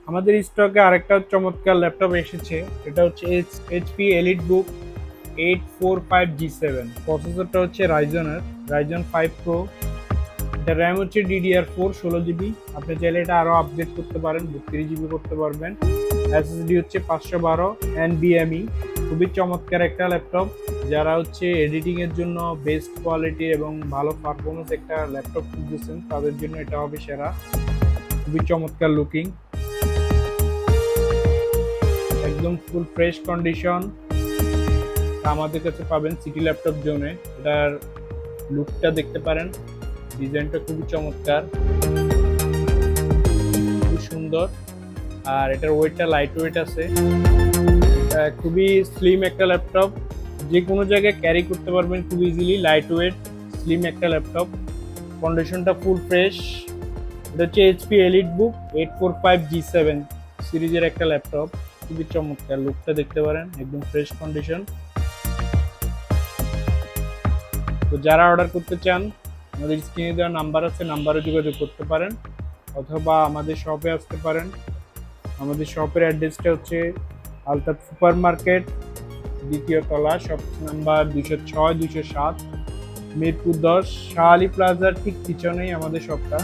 আমাদের স্টকে আরেকটা চমৎকার ল্যাপটপ এসেছে। এটা হচ্ছে HP EliteBook 845G7। প্রসেসরটা হচ্ছে Ryzen 5 Pro। এটা র্যাম হচ্ছে DDR4 16GB। আপনি চাইলে এটা আরো আপগ্রেড করতে পারেন, 32GB করতে পারবেন। SSD হচ্ছে 512 NVMe। খুবই চমৎকার একটা ল্যাপটপ। যারা হচ্ছে এডিটিং এর জন্য বেস্ট কোয়ালিটি এবং ভালো পারফরমেন্স একটা ল্যাপটপ খুঁজছেন, তাদের জন্য এটা হবে সেরা। খুবই চমৎকার লুকিং, একদম ফুল ফ্রেশ কন্ডিশন। আমাদের কাছে পাবেন সিটি ল্যাপটপ জোনে। এটার লুকটা দেখতে পারেন, ডিজাইনটা খুবই চমৎকার, খুব সুন্দর। আর এটার ওয়েটটা লাইট ওয়েট আছে। এটা খুবই স্লিম একটা ল্যাপটপ, যে কোনো জায়গায় ক্যারি করতে পারবেন খুব ইজিলি। লাইট ওয়েট স্লিম একটা ল্যাপটপ, কন্ডিশনটা ফুল ফ্রেশ। এটা হচ্ছে HP EliteBook 845G7 সিরিজের একটা ল্যাপটপ, খুবই চমৎকার। লুকটা দেখতে পারেন, একদম ফ্রেশ কন্ডিশন। তো যারা অর্ডার করতে চান, আমাদের স্ক্রিনে দেওয়া নাম্বার আছে, নাম্বারে যোগাযোগ করতে পারেন, অথবা আমাদের শপে আসতে পারেন। আমাদের শপের অ্যাড্রেসটা হচ্ছে আলতাফ সুপার মার্কেট, দ্বিতীয় তলা, শপ নাম্বার 206 207, মিরপুর 10, শাহ আলী প্লাজার ঠিক পিছনেই আমাদের শপটা।